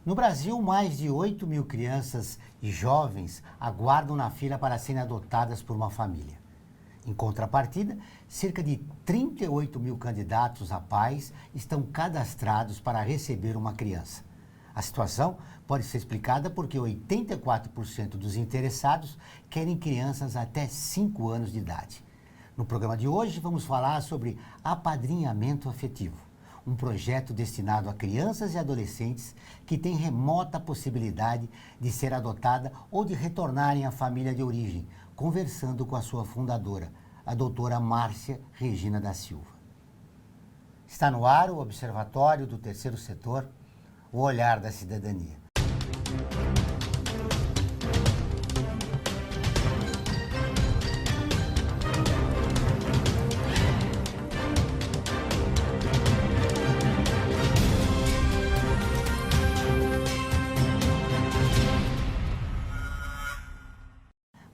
No Brasil, mais de 8 mil crianças e jovens aguardam na fila para serem adotadas por uma família. Em contrapartida, cerca de 38 mil candidatos a pais estão cadastrados para receber uma criança. A situação pode ser explicada porque 84% dos interessados querem crianças até 5 anos de idade. No programa de hoje, vamos falar sobre apadrinhamento afetivo, um projeto destinado a crianças e adolescentes que têm remota possibilidade de ser adotada ou de retornarem à família de origem, conversando com a sua fundadora, a doutora Márcia Regina da Silva. Está no ar o Observatório do Terceiro Setor, o olhar da cidadania.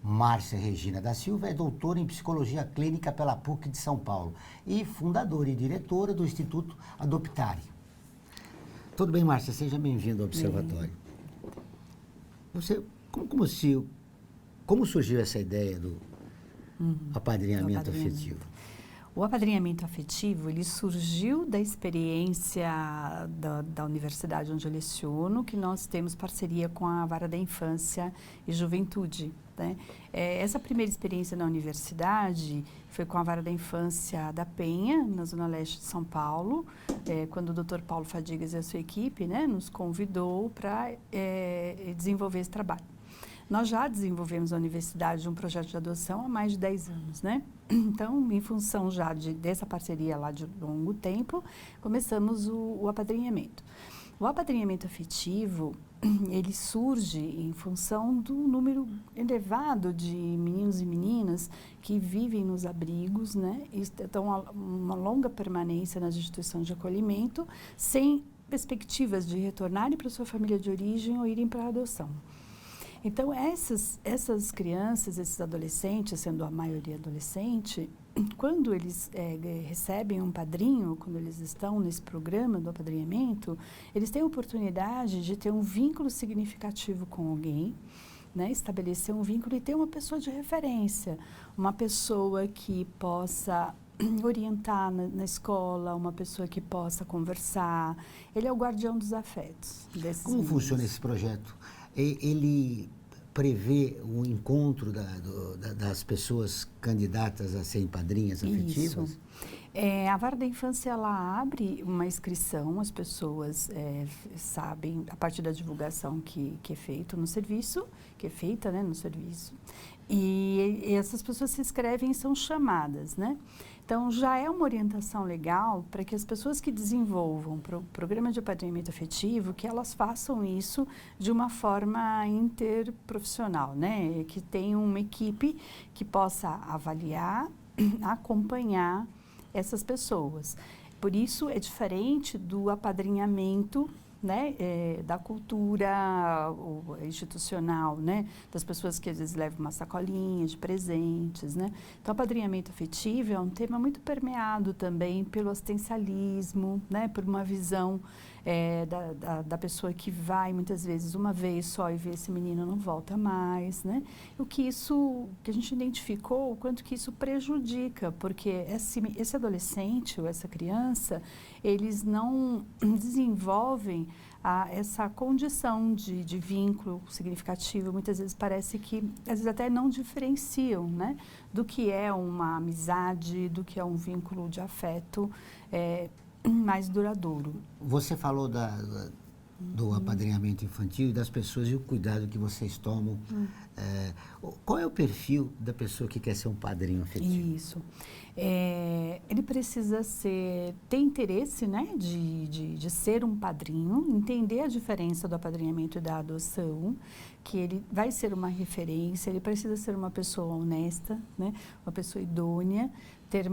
Márcia Regina da Silva é doutora em Psicologia Clínica pela PUC de São Paulo e fundadora e diretora do Instituto Adoptare. Tudo bem, Márcia? Seja bem-vinda ao Observatório. Você, como surgiu essa ideia do apadrinhamento afetivo? O apadrinhamento afetivo, ele surgiu da experiência da universidade onde eu leciono, que nós temos parceria com a Vara da Infância e Juventude, né? Essa primeira experiência na universidade foi com a Vara da Infância da Penha, na Zona Leste de São Paulo, quando o Dr. Paulo Fadigas e a sua equipe, né, nos convidou para desenvolver esse trabalho. Nós já desenvolvemos na universidade um projeto de adoção há mais de 10 anos, né? Então, em função já dessa parceria lá de longo tempo, começamos o apadrinhamento. O apadrinhamento afetivo, ele surge em função do número elevado de meninos e meninas que vivem nos abrigos, né? E estão uma longa permanência nas instituições de acolhimento, sem perspectivas de retornarem para sua família de origem ou irem para a adoção. Então, essas crianças, esses adolescentes, sendo a maioria adolescente, quando eles recebem um padrinho, quando eles estão nesse programa do apadrinhamento, eles têm a oportunidade de ter um vínculo significativo com alguém, né? Estabelecer um vínculo e ter uma pessoa de referência, uma pessoa que possa orientar na escola, uma pessoa que possa conversar. Ele é o guardião dos afetos desses Como meninos. funciona esse projeto? Ele prevê o encontro das pessoas candidatas a serem padrinhas afetivas? Isso. A Vara da Infância, ela abre uma inscrição, as pessoas sabem, a partir da divulgação que é feita no serviço, que é feita, né, no serviço, e essas pessoas se inscrevem e são chamadas, né? Então, já é uma orientação legal para que as pessoas que desenvolvam o programa de apadrinhamento afetivo, que elas façam isso de uma forma interprofissional, né? Que tenha uma equipe que possa avaliar, acompanhar essas pessoas. Por isso, é diferente do apadrinhamento, né, da cultura institucional, né, das pessoas que às vezes levam uma sacolinha de presentes, né. Então, o apadrinhamento afetivo é um tema muito permeado também pelo assistencialismo, né, por uma visão da pessoa que vai muitas vezes uma vez só e vê esse menino não volta mais, né. O que a gente identificou, o quanto que isso prejudica, porque esse adolescente ou essa criança, eles não desenvolvem essa condição de vínculo significativo. Muitas vezes parece que, às vezes até não diferenciam, né, do que é uma amizade, do que é um vínculo de afeto mais duradouro. Você falou do apadrinhamento infantil e das pessoas e o cuidado que vocês tomam. Qual é o perfil da pessoa que quer ser um padrinho afetivo? Isso. Ele precisa ter interesse, né, de ser um padrinho, entender a diferença do apadrinhamento e da adoção, que ele vai ser uma referência, ele precisa ser uma pessoa honesta, né, uma pessoa idônea, ter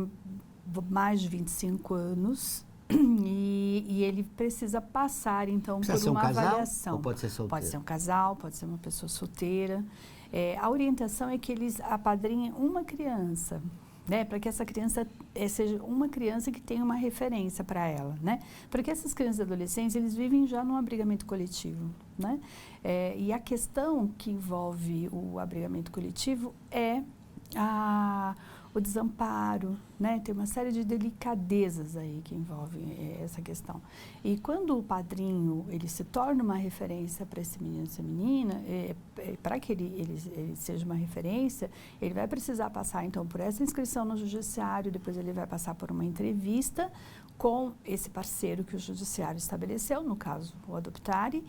mais de 25 anos, e ele precisa passar, então, por uma avaliação. Ou pode ser solteiro? Pode ser um casal, pode ser uma pessoa solteira. A orientação é que eles apadrinhem uma criança, né, para que essa criança seja uma criança que tenha uma referência para ela, né? Porque essas crianças e adolescentes, eles vivem já num abrigamento coletivo, né? E a questão que envolve o abrigamento coletivo é o desamparo, né? Tem uma série de delicadezas aí que envolvem essa questão. E quando o padrinho ele se torna uma referência para esse menino, essa menina, para que ele seja uma referência, ele vai precisar passar então por essa inscrição no judiciário, depois ele vai passar por uma entrevista com esse parceiro que o judiciário estabeleceu, no caso o Adoptare.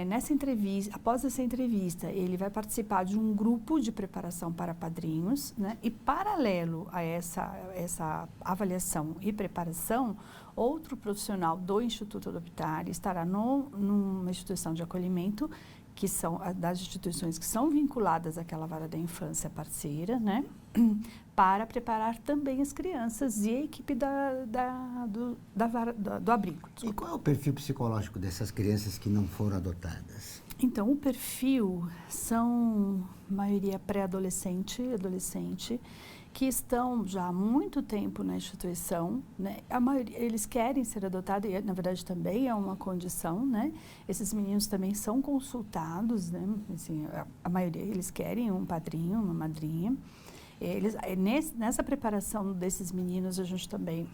Nessa entrevista, após essa entrevista, ele vai participar de um grupo de preparação para padrinhos, né? E paralelo a essa avaliação e preparação, outro profissional do Instituto Adoptare estará numa instituição de acolhimento, que são das instituições que são vinculadas àquela vara da infância parceira, né? Para preparar também as crianças e a equipe do abrigo. E qual é o perfil psicológico dessas crianças que não foram adotadas? Então, o perfil são maioria pré-adolescente, adolescente, que estão já há muito tempo na instituição, né? A maioria, eles querem ser adotados, e na verdade também é uma condição, né? Esses meninos também são consultados, né? Assim, a maioria, eles querem um padrinho, uma madrinha. Nessa preparação desses meninos, a gente também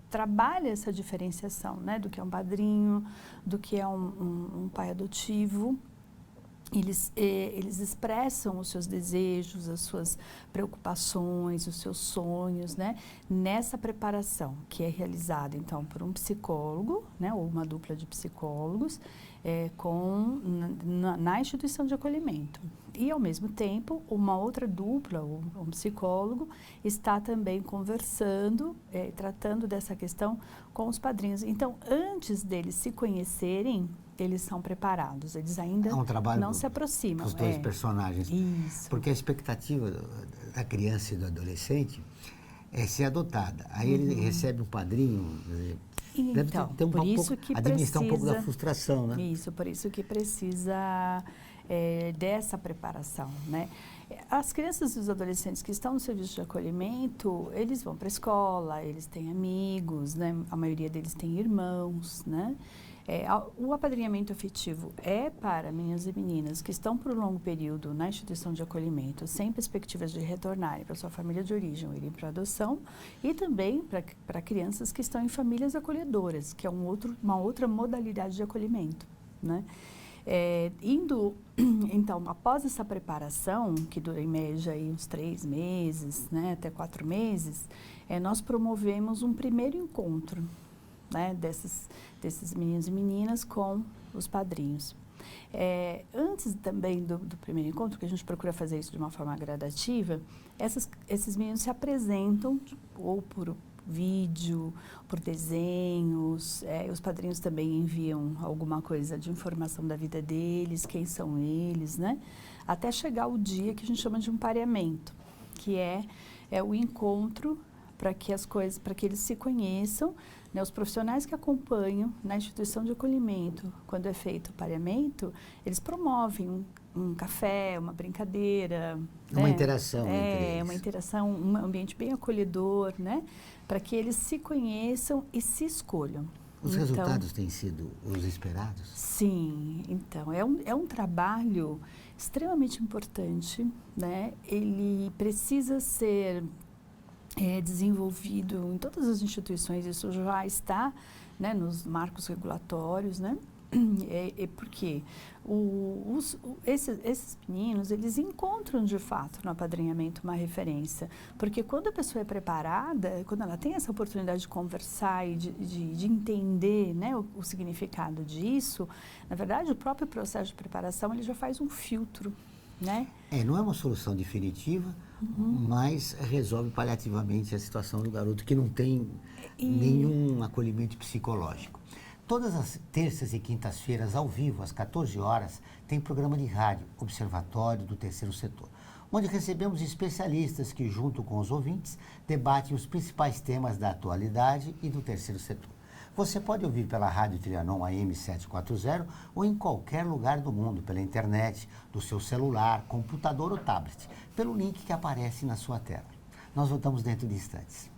trabalha essa diferenciação, né? Do que é um padrinho, do que é um pai adotivo. Eles expressam os seus desejos, as suas preocupações, os seus sonhos, né? Nessa preparação, que é realizada, então, por um psicólogo, né? Ou uma dupla de psicólogos, na instituição de acolhimento. E, ao mesmo tempo, uma outra dupla, um psicólogo, está também conversando, tratando dessa questão com os padrinhos. Então, antes deles se conhecerem, eles são preparados, eles ainda não se aproximam. Os dois personagens. Isso. Porque a expectativa da criança e do adolescente é ser adotada. Aí ele recebe um padrinho. Deve ter por isso que administrar um pouco da frustração, né? Isso, por isso que precisa dessa preparação, né? As crianças e os adolescentes que estão no serviço de acolhimento, eles vão para a escola, eles têm amigos, né? A maioria deles tem irmãos, né? O apadrinhamento afetivo é para meninos e meninas que estão por um longo período na instituição de acolhimento, sem perspectivas de retornarem para sua família de origem ou irem para adoção, e também para crianças que estão em famílias acolhedoras, que é uma outra modalidade de acolhimento, né? Então, após essa preparação, que dura em média aí uns 3 meses, né, até 4 meses, nós promovemos um primeiro encontro, né, desses meninos e meninas com os padrinhos. Antes também do primeiro encontro, que a gente procura fazer isso de uma forma gradativa, esses meninos se apresentam ou por vídeo, por desenhos, os padrinhos também enviam alguma coisa de informação da vida deles, quem são eles, né? Até chegar o dia que a gente chama de um pareamento, que é o encontro para que eles se conheçam, né? Os profissionais que acompanham na instituição de acolhimento, quando é feito o pareamento, eles promovem um café, uma brincadeira. Uma né? interação entre eles. Uma interação, um ambiente bem acolhedor, né? Para que eles se conheçam e se escolham. Os resultados têm sido os esperados? Sim, então, é um trabalho extremamente importante, né? Ele precisa ser desenvolvido em todas as instituições, isso já está, né, nos marcos regulatórios, né? Porque esses meninos, eles encontram de fato no apadrinhamento uma referência, porque quando a pessoa é preparada, quando ela tem essa oportunidade de conversar e de entender, né, o significado disso, na verdade o próprio processo de preparação ele já faz um filtro, né? Não é uma solução definitiva, mas resolve paliativamente a situação do garoto que não tem nenhum acolhimento psicológico. Todas as terças e quintas-feiras, ao vivo, às 14 horas, tem programa de rádio, Observatório do Terceiro Setor, onde recebemos especialistas que, junto com os ouvintes, debatem os principais temas da atualidade e do terceiro setor. Você pode ouvir pela Rádio Trianon AM 740 ou em qualquer lugar do mundo, pela internet, do seu celular, computador ou tablet, pelo link que aparece na sua tela. Nós voltamos dentro de instantes.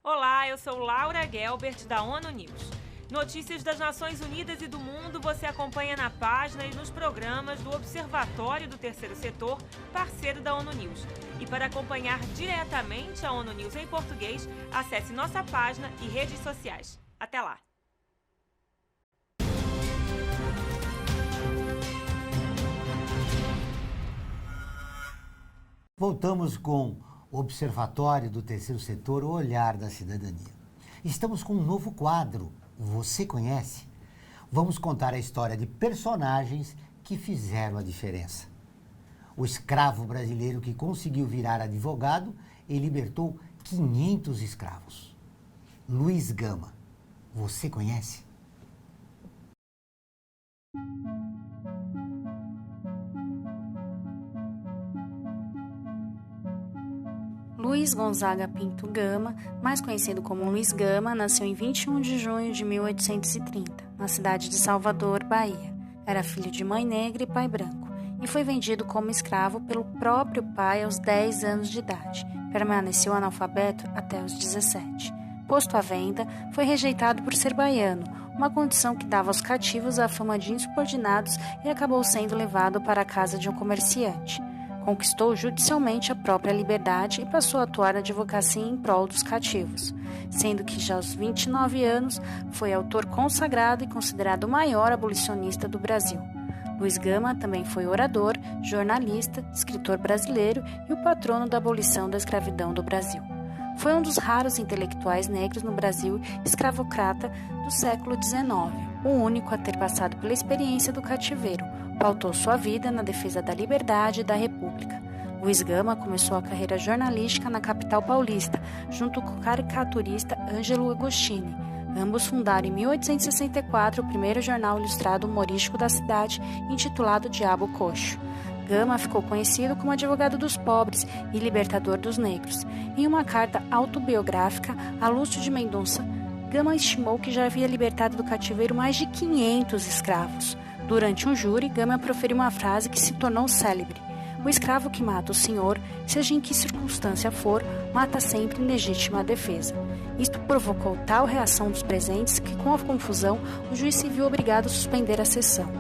Olá, eu sou Laura Gelbert, da ONU News. Notícias das Nações Unidas e do mundo você acompanha na página e nos programas do Observatório do Terceiro Setor, parceiro da ONU News. E para acompanhar diretamente a ONU News em português, acesse nossa página e redes sociais. Até lá! Voltamos com o Observatório do Terceiro Setor, o Olhar da Cidadania. Estamos com um novo quadro, Você Conhece? Vamos contar a história de personagens que fizeram a diferença. O escravo brasileiro que conseguiu virar advogado e libertou 500 escravos. Luiz Gama. Você conhece? Luiz Gonzaga Pinto Gama, mais conhecido como Luiz Gama, nasceu em 21 de junho de 1830, na cidade de Salvador, Bahia. Era filho de mãe negra e pai branco, e foi vendido como escravo pelo próprio pai aos 10 anos de idade. Permaneceu analfabeto até os 17. Posto à venda, foi rejeitado por ser baiano, uma condição que dava aos cativos a fama de insubordinados, e acabou sendo levado para a casa de um comerciante. Conquistou judicialmente a própria liberdade e passou a atuar na advocacia em prol dos cativos, sendo que já aos 29 anos foi autor consagrado e considerado o maior abolicionista do Brasil. Luiz Gama também foi orador, jornalista, escritor brasileiro e o patrono da abolição da escravidão do Brasil. Foi um dos raros intelectuais negros no Brasil escravocrata do século XIX, o único a ter passado pela experiência do cativeiro. Pautou sua vida na defesa da liberdade e da República. Luiz Gama começou a carreira jornalística na capital paulista, junto com o caricaturista Ângelo Agostini. Ambos fundaram em 1864 o primeiro jornal ilustrado humorístico da cidade, intitulado Diabo Coxo. Gama ficou conhecido como advogado dos pobres e libertador dos negros. Em uma carta autobiográfica a Lúcio de Mendonça, Gama estimou que já havia libertado do cativeiro mais de 500 escravos. Durante um júri, Gama proferiu uma frase que se tornou célebre: "O escravo que mata o senhor, seja em que circunstância for, mata sempre em legítima defesa." Isto provocou tal reação dos presentes que, com a confusão, o juiz se viu obrigado a suspender a sessão.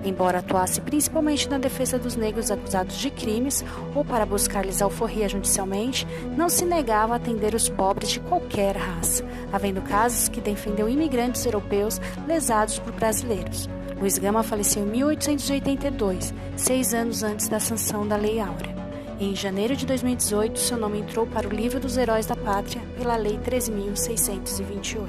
Embora atuasse principalmente na defesa dos negros acusados de crimes ou para buscar-lhes alforria judicialmente, não se negava a atender os pobres de qualquer raça, havendo casos que defendeu imigrantes europeus lesados por brasileiros. Luiz Gama faleceu em 1882, 6 anos antes da sanção da Lei Áurea. Em janeiro de 2018, seu nome entrou para o Livro dos Heróis da Pátria pela Lei 13.628.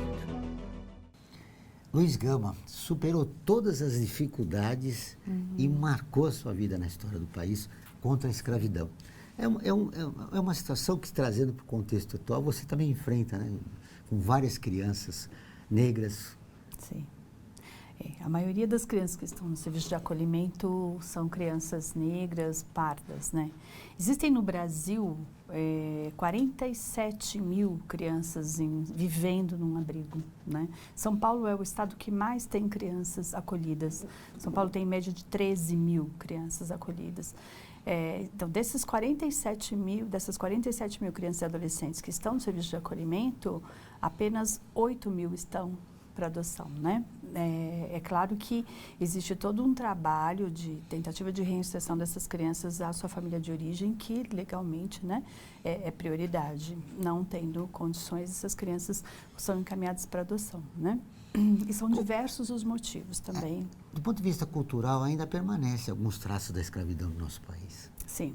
Luiz Gama superou todas as dificuldades e marcou a sua vida na história do país contra a escravidão. É uma situação que, trazendo para o contexto atual, você também enfrenta, né? Com várias crianças negras. Sim. A maioria das crianças que estão no serviço de acolhimento são crianças negras, pardas, né? Existem no Brasil 47 mil crianças vivendo num abrigo, né? São Paulo é o estado que mais tem crianças acolhidas. São Paulo tem em média de 13 mil crianças acolhidas. Então, dessas 47 mil crianças e adolescentes que estão no serviço de acolhimento, apenas 8 mil estão para adoção, né? É claro que existe todo um trabalho de tentativa de reinserção dessas crianças à sua família de origem, que legalmente, né, é prioridade. Não tendo condições, essas crianças são encaminhadas para adoção, né? E são diversos os motivos também. Do ponto de vista cultural, ainda permanece alguns traços da escravidão no nosso país. Sim.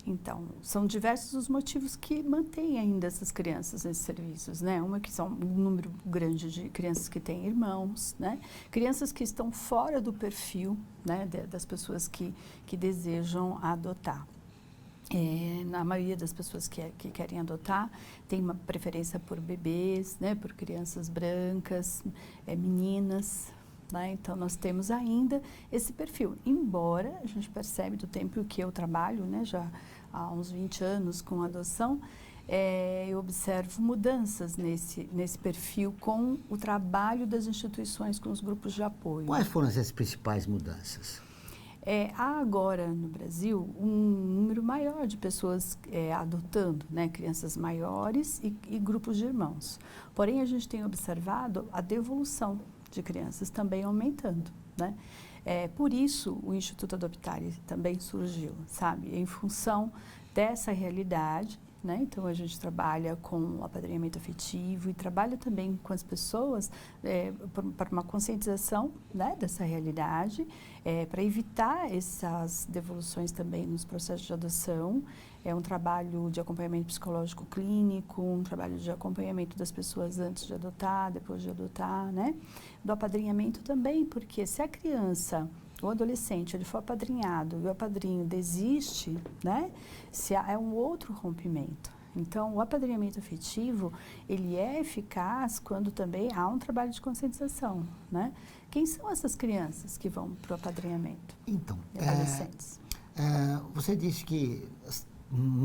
Então, são diversos os motivos que mantêm ainda essas crianças nesses serviços, né? Uma que são um número grande de crianças que têm irmãos, né? Crianças que estão fora do perfil, né, das pessoas que desejam adotar. Na maioria das pessoas que querem adotar, tem uma preferência por bebês, né, por crianças brancas, meninas, né? Então, nós temos ainda esse perfil, embora a gente percebe do tempo que eu trabalho, né, já há uns 20 anos com adoção, eu observo mudanças nesse perfil com o trabalho das instituições, com os grupos de apoio. Quais foram as principais mudanças? Há agora no Brasil um número maior de pessoas adotando, né, crianças maiores e grupos de irmãos. Porém, a gente tem observado a devolução de crianças também aumentando, né? Por isso, o Instituto Adoptare também surgiu, sabe? Em função dessa realidade, né? Então, a gente trabalha com o apadrinhamento afetivo e trabalha também com as pessoas para uma conscientização, né, dessa realidade, para evitar essas devoluções também nos processos de adoção. É um trabalho de acompanhamento psicológico clínico, um trabalho de acompanhamento das pessoas antes de adotar, depois de adotar, né? Do apadrinhamento também, porque se a criança o adolescente ele for apadrinhado e o apadrinho desiste, né, se é um outro rompimento. Então, o apadrinhamento afetivo, ele é eficaz quando também há um trabalho de conscientização, né? Quem são essas crianças que vão para o apadrinhamento? Então, adolescentes. Você disse que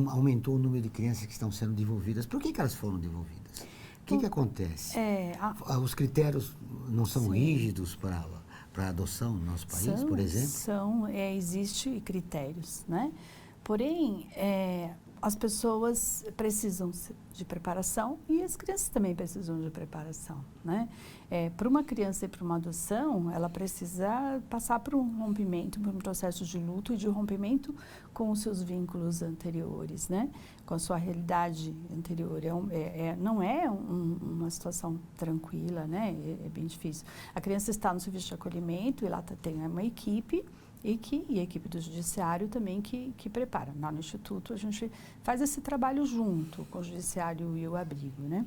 aumentou o número de crianças que estão sendo devolvidas. Por que elas foram devolvidas? O que acontece? Os critérios não são rígidos para a adoção no nosso país, por exemplo? Existem critérios, né? Porém, as pessoas precisam de preparação e as crianças também precisam de preparação, né? Para uma criança e para uma adoção, ela precisa passar por um rompimento, por um processo de luto e de rompimento com os seus vínculos anteriores, né? Com a sua realidade anterior. Não é uma situação tranquila, né? É bem difícil. A criança está no serviço de acolhimento e lá tem uma equipe e a equipe do judiciário também que prepara. Lá no Instituto a gente faz esse trabalho junto com o judiciário e o abrigo, né?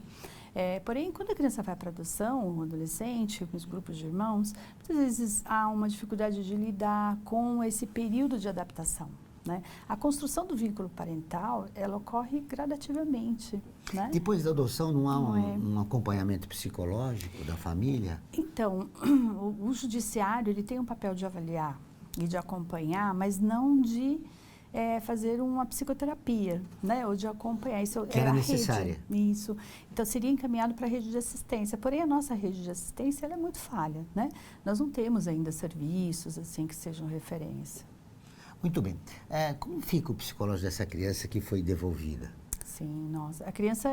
Porém, quando a criança vai para adoção, o adolescente, com os grupos de irmãos, muitas vezes há uma dificuldade de lidar com esse período de adaptação, né? A construção do vínculo parental, ela ocorre gradativamente, né? Depois da adoção, não há um acompanhamento psicológico da família? Então, o judiciário ele tem um papel de avaliar e de acompanhar, mas não de fazer uma psicoterapia, né? Ou de acompanhar. Isso que era necessária. Isso. Então, seria encaminhado para a rede de assistência. Porém, a nossa rede de assistência ela é muito falha, né? Nós não temos ainda serviços assim que sejam referência. Muito bem. Como fica o psicológico dessa criança que foi devolvida? Sim, nossa. A criança,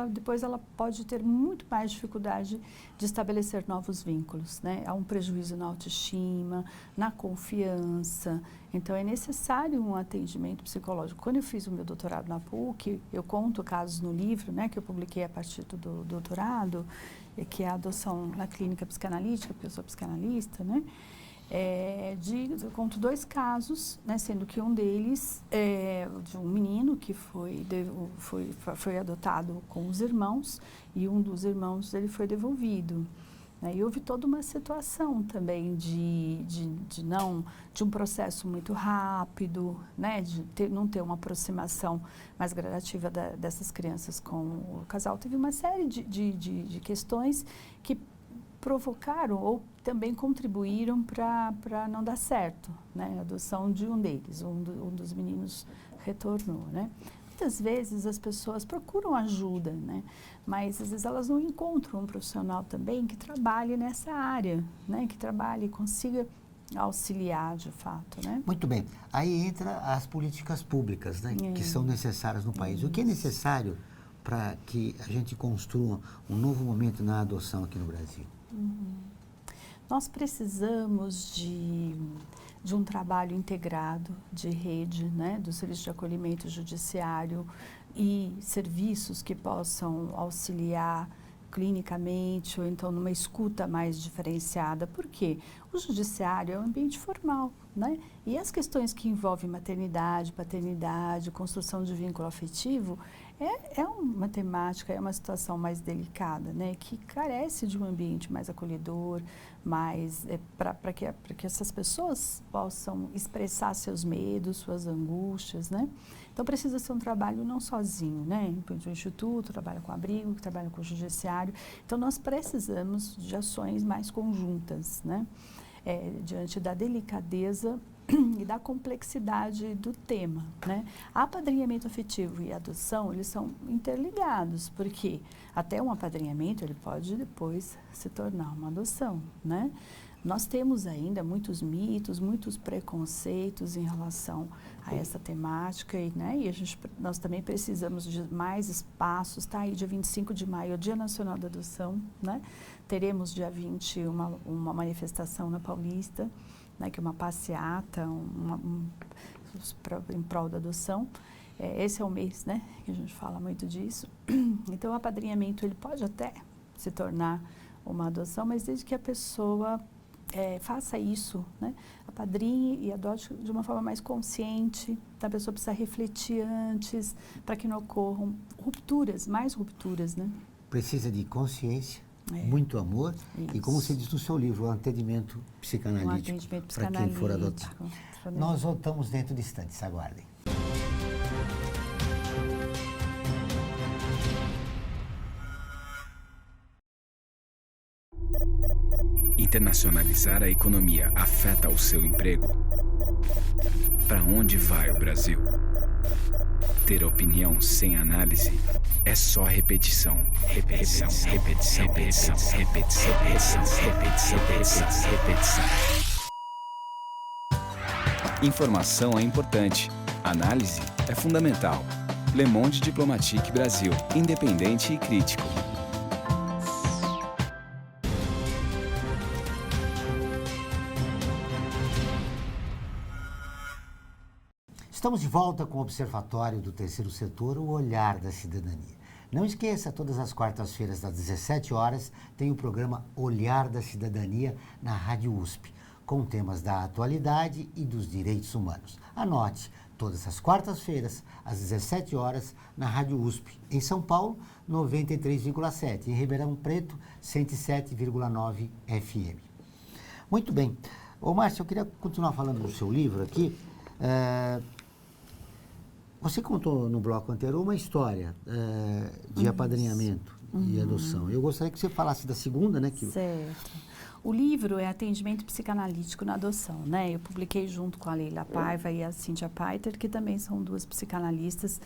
depois ela pode ter muito mais dificuldade de estabelecer novos vínculos, né? Há um prejuízo na autoestima, na confiança. Então, é necessário um atendimento psicológico. Quando eu fiz o meu doutorado na PUC, eu conto casos no livro, né, que eu publiquei a partir do doutorado, que é a adoção na clínica psicanalítica, porque eu sou psicanalista, né? Eu conto 2 casos, né, sendo que um deles é de um menino que foi adotado com os irmãos e um dos irmãos ele foi devolvido. Né, e houve toda uma situação também de um processo muito rápido, né, não ter uma aproximação mais gradativa dessas crianças com o casal. Teve uma série de questões que provocaram ou também contribuíram para não dar certo, né? A adoção de um deles, um dos meninos retornou, né? Muitas vezes as pessoas procuram ajuda, né? Mas às vezes elas não encontram um profissional também que trabalhe nessa área, né? Que trabalhe e consiga auxiliar de fato, né? Muito bem. Aí entra as políticas públicas, né? Que são necessárias no país. O que é necessário para que a gente construa um novo momento na adoção aqui no Brasil? Nós precisamos de um trabalho integrado de rede, né, do serviço de acolhimento judiciário e serviços que possam auxiliar clinicamente ou então numa escuta mais diferenciada. Por quê? O judiciário é um ambiente formal, né? E as questões que envolvem maternidade, paternidade, construção de vínculo afetivo, é uma temática, é uma situação mais delicada, né? Que carece de um ambiente mais acolhedor, para que essas pessoas possam expressar seus medos, suas angústias, né? Então, precisa ser um trabalho não sozinho, né? O Instituto trabalha com abrigo, trabalha com o judiciário. Então, nós precisamos de ações mais conjuntas, né? Diante da delicadeza e da complexidade do tema, né? Apadrinhamento afetivo e adoção, eles são interligados, porque até um apadrinhamento, ele pode depois se tornar uma adoção, né? Nós temos ainda muitos mitos, muitos preconceitos em relação a essa temática, né? E nós também precisamos de mais espaços. Tá aí dia 25 de maio, o Dia Nacional da Adoção, né? Teremos dia 20 uma manifestação na Paulista, né? Que é uma passeata em prol da adoção. Esse é o mês, né? Que a gente fala muito disso. Então, o apadrinhamento, ele pode até se tornar uma adoção, mas desde que a pessoa faça isso, né? Apadrinhe e adote de uma forma mais consciente. A pessoa precisa refletir antes, para que não ocorram mais rupturas, né? Precisa de consciência, muito amor e, como você diz no seu livro, o atendimento psicanalítico para quem for adotar. Nós voltamos dentro de instantes, aguardem. Internacionalizar a economia afeta o seu emprego? Para onde vai o Brasil? Ter opinião sem análise é só repetição. Repetição, repetição, repetição, repetição, repetição, repetição, repetição, repetição. Informação é importante. Análise é fundamental. Le Monde Diplomatique Brasil. Independente e crítico. Estamos de volta com o Observatório do Terceiro Setor, o Olhar da Cidadania. Não esqueça, todas as quartas-feiras, às 17 horas, tem o programa Olhar da Cidadania na Rádio USP, com temas da atualidade e dos direitos humanos. Anote, todas as quartas-feiras, às 17 horas, na Rádio USP, em São Paulo, 93,7, em Ribeirão Preto, 107,9 FM. Muito bem. Ô, Márcio, eu queria continuar falando do seu livro aqui. Você contou no bloco anterior uma história de apadrinhamento e adoção. Eu gostaria que você falasse da segunda, né? Certo. O livro é Atendimento Psicanalítico na Adoção, né? Eu publiquei junto com a Leila Paiva e a Cíntia Paiter, que também são duas psicanalistas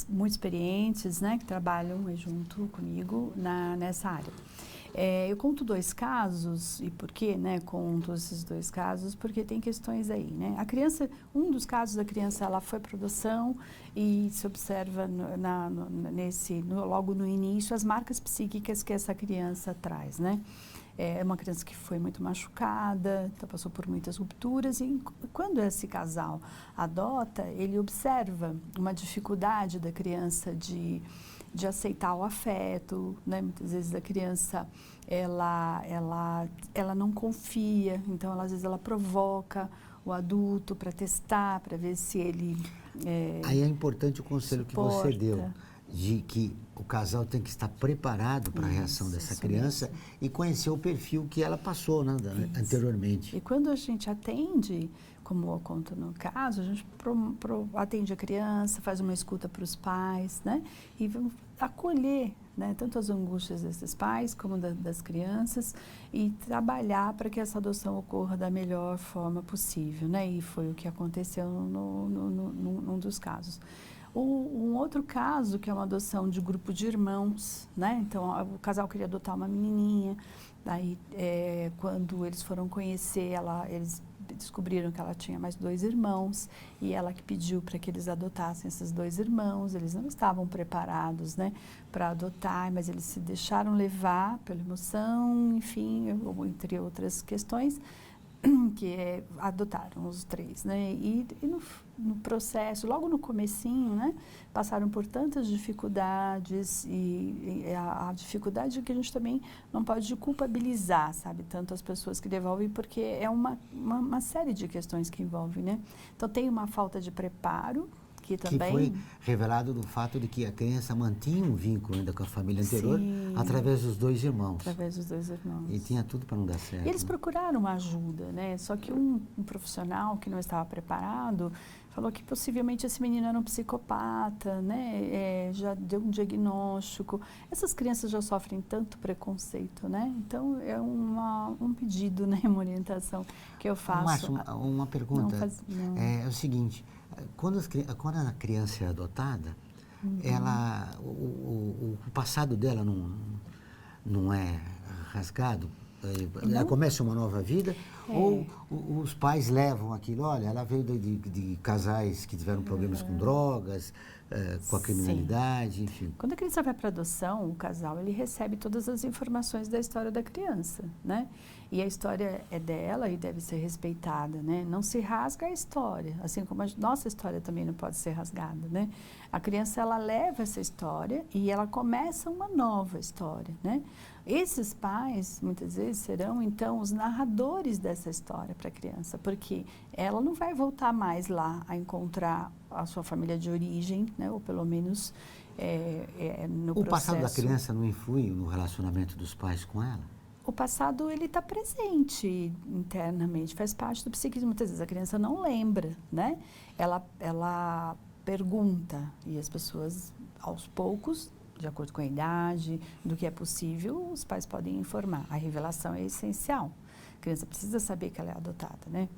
muito experientes, né? Que trabalham junto comigo nessa área. Eu conto 2 casos, e por que, né, conto esses 2 casos? Porque tem questões aí, né? A criança, um dos casos da criança, ela foi para adoção e se observa logo no início as marcas psíquicas que essa criança traz, né? É uma criança que foi muito machucada, então passou por muitas rupturas, e quando esse casal adota, ele observa uma dificuldade da criança de aceitar o afeto, né? Muitas vezes a criança, ela não confia, então às vezes ela provoca o adulto para testar, para ver se ele Aí é importante o conselho suporta. Que você deu, de que o casal tem que estar preparado para a reação dessa criança mesmo. E conhecer o perfil que ela passou, né, anteriormente. E quando a gente atende, como eu conto no caso, a gente atende a criança, faz uma escuta para os pais, né? E vamos acolher, né, tanto as angústias desses pais como das crianças e trabalhar para que essa adoção ocorra da melhor forma possível, né? E foi o que aconteceu num dos casos. Um outro caso, que é uma adoção de grupo de irmãos, né? Então, o casal queria adotar uma menininha, daí quando eles foram conhecer, eles descobriram que ela tinha mais 2 irmãos e ela que pediu para que eles adotassem esses 2 irmãos. Eles não estavam preparados, né, para adotar, mas eles se deixaram levar pela emoção, enfim, entre outras questões, que adotaram os 3, né? E no processo, logo no comecinho, né, passaram por tantas dificuldades e a dificuldade que a gente também não pode culpabilizar, sabe, tanto as pessoas que devolvem, porque é uma série de questões que envolvem, né? Então tem uma falta de preparo, que Que também... foi revelado do fato de que a criança mantinha um vínculo ainda com a família anterior, Sim, através dos dois irmãos. através dos dois irmãos. E tinha tudo para não dar certo. E eles né? procuraram ajuda, né? Só que um profissional que não estava preparado falou que possivelmente esse menino era um psicopata, né? Já deu um diagnóstico. Essas crianças já sofrem tanto preconceito, né? Então é um pedido, né? Uma orientação que eu faço. Márcia, uma pergunta. Não. É o seguinte, quando a criança é adotada, o passado dela não é rasgado? Ela começa uma nova vida ou os pais levam aquilo? Olha, ela veio de casais que tiveram problemas com drogas, com a criminalidade, enfim. Quando a criança vai para adoção, o casal ele recebe todas as informações da história da criança, né? E a história é dela e deve ser respeitada, né? Não se rasga a história, assim como a nossa história também não pode ser rasgada, né? A criança ela leva essa história e ela começa uma nova história, né? Esses pais, muitas vezes, serão, então, os narradores dessa história para a criança, porque ela não vai voltar mais lá a encontrar a sua família de origem, né? Ou pelo menos no processo. O passado da criança não influi no relacionamento dos pais com ela? O passado, ele está presente internamente, faz parte do psiquismo. Muitas vezes a criança não lembra, né? Ela pergunta e as pessoas, aos poucos, de acordo com a idade, do que é possível, os pais podem informar. A revelação é essencial. A criança precisa saber que ela é adotada, né?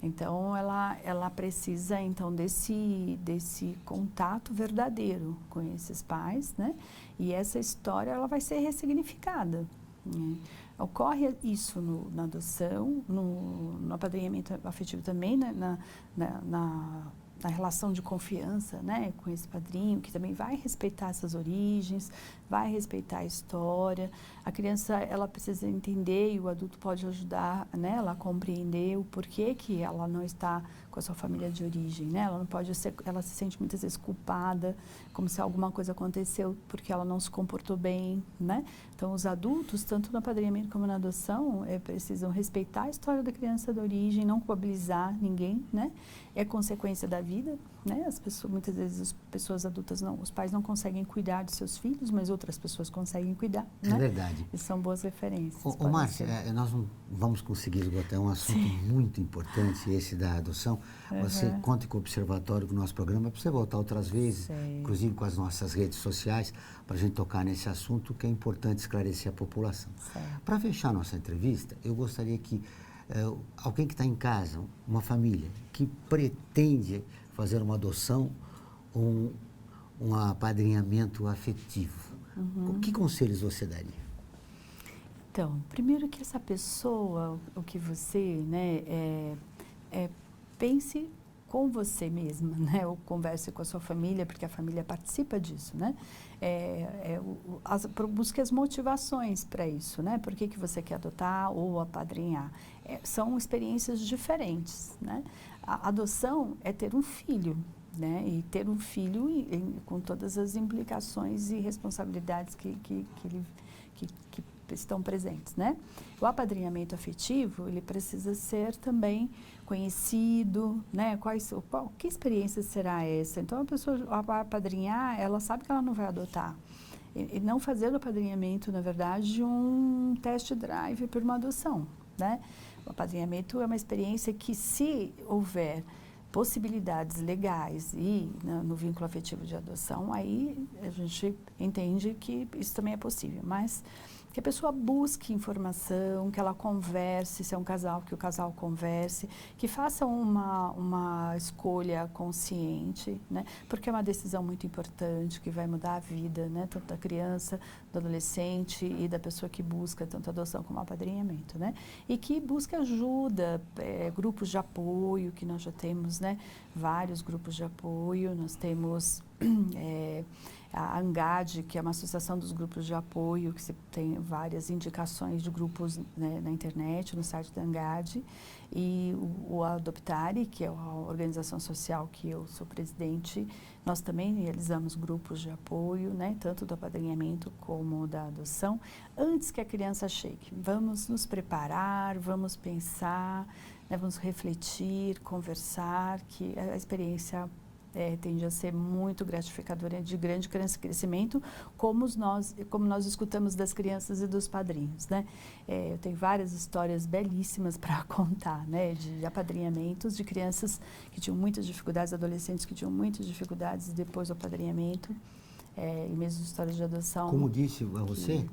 Então, ela precisa, então, desse contato verdadeiro com esses pais, né? E essa história, ela vai ser ressignificada, né? Ocorre isso na adoção, no apadrinhamento afetivo também, né? Na relação de confiança, né, com esse padrinho, que também vai respeitar essas origens, vai respeitar a história. A criança, ela precisa entender e o adulto pode ajudar, né, ela a compreender o porquê que ela não está com a sua família de origem, né? Ela não pode ser, ela se sente muitas vezes culpada, como se alguma coisa aconteceu porque ela não se comportou bem, né? Então, os adultos, tanto no apadrinhamento como na adoção, precisam respeitar a história da criança de origem, não culpabilizar ninguém, né? É consequência da vida, né? As pessoas, muitas vezes as pessoas adultas os pais não conseguem cuidar de seus filhos, mas outras pessoas conseguem cuidar, né? É verdade. E são boas referências. Ô Márcia, nós não vamos conseguir esgotar um assunto muito importante, esse da adoção. Você conta com o Observatório, com o nosso programa, para você voltar outras vezes, inclusive com as nossas redes sociais, para a gente tocar nesse assunto que é importante esclarecer a população. Para fechar nossa entrevista, eu gostaria que alguém que está em casa, uma família, que pretende fazer uma adoção ou um apadrinhamento afetivo, que conselhos você daria? Então, primeiro que essa pessoa, o que você, né, pense com você mesma, né, ou converse com a sua família, porque a família participa disso, né, busque as motivações para isso, né, por que você quer adotar ou apadrinhar. São experiências diferentes, né, a adoção é ter um filho, né, e ter um filho com todas as implicações e responsabilidades que estão presentes, né? O apadrinhamento afetivo, ele precisa ser também conhecido, né? Que experiência será essa? Então, a pessoa, ao apadrinhar, ela sabe que ela não vai adotar. E não fazer o apadrinhamento, na verdade, um test drive por uma adoção, né? O apadrinhamento é uma experiência que, se houver possibilidades legais e no vínculo afetivo de adoção, aí a gente entende que isso também é possível, mas que a pessoa busque informação, que ela converse, se é um casal, que o casal converse, que faça uma escolha consciente, né? Porque é uma decisão muito importante, que vai mudar a vida, né? Tanto da criança, do adolescente e da pessoa que busca tanto adoção como apadrinhamento, né? E que busque ajuda, grupos de apoio, que nós já temos, né? Vários grupos de apoio, nós temos a ANGAD, que é uma associação dos grupos de apoio, que tem várias indicações de grupos, né, na internet, no site da ANGAD, e o Adoptare, que é a organização social que eu sou presidente, nós também realizamos grupos de apoio, né, tanto do apadrinhamento como da adoção, antes que a criança chegue. Vamos nos preparar, vamos pensar, né, vamos refletir, conversar, que a experiência tende a ser muito gratificadora, de grande crescimento, como nós escutamos das crianças e dos padrinhos, né? Eu tenho várias histórias belíssimas para contar, né? De apadrinhamentos de crianças que tinham muitas dificuldades, adolescentes que tinham muitas dificuldades depois do apadrinhamento, e mesmo histórias de adoção. Como disse a você,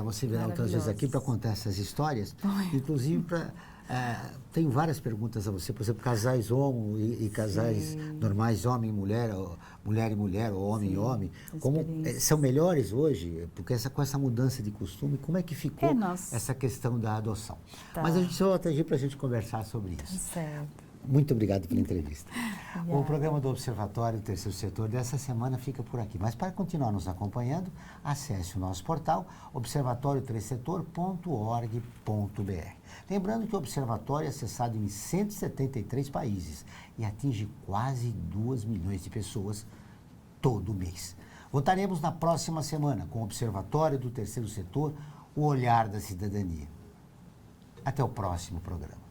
você virá outras vezes aqui para contar essas histórias, inclusive para... tenho várias perguntas a você, por exemplo, casais homo e casais normais, homem e mulher, ou mulher e mulher, ou homem e homem, como são melhores hoje, porque com essa mudança de costume, como é que ficou essa questão da adoção? Tá. Mas a gente só volta aqui para a gente conversar sobre isso. Certo. Muito obrigado pela entrevista. O programa do Observatório do Terceiro Setor dessa semana fica por aqui. Mas para continuar nos acompanhando, acesse o nosso portal observatorioterceirsetor.org.br. Lembrando que o Observatório é acessado em 173 países e atinge quase 2 milhões de pessoas todo mês. Voltaremos na próxima semana com o Observatório do Terceiro Setor, o olhar da cidadania. Até o próximo programa.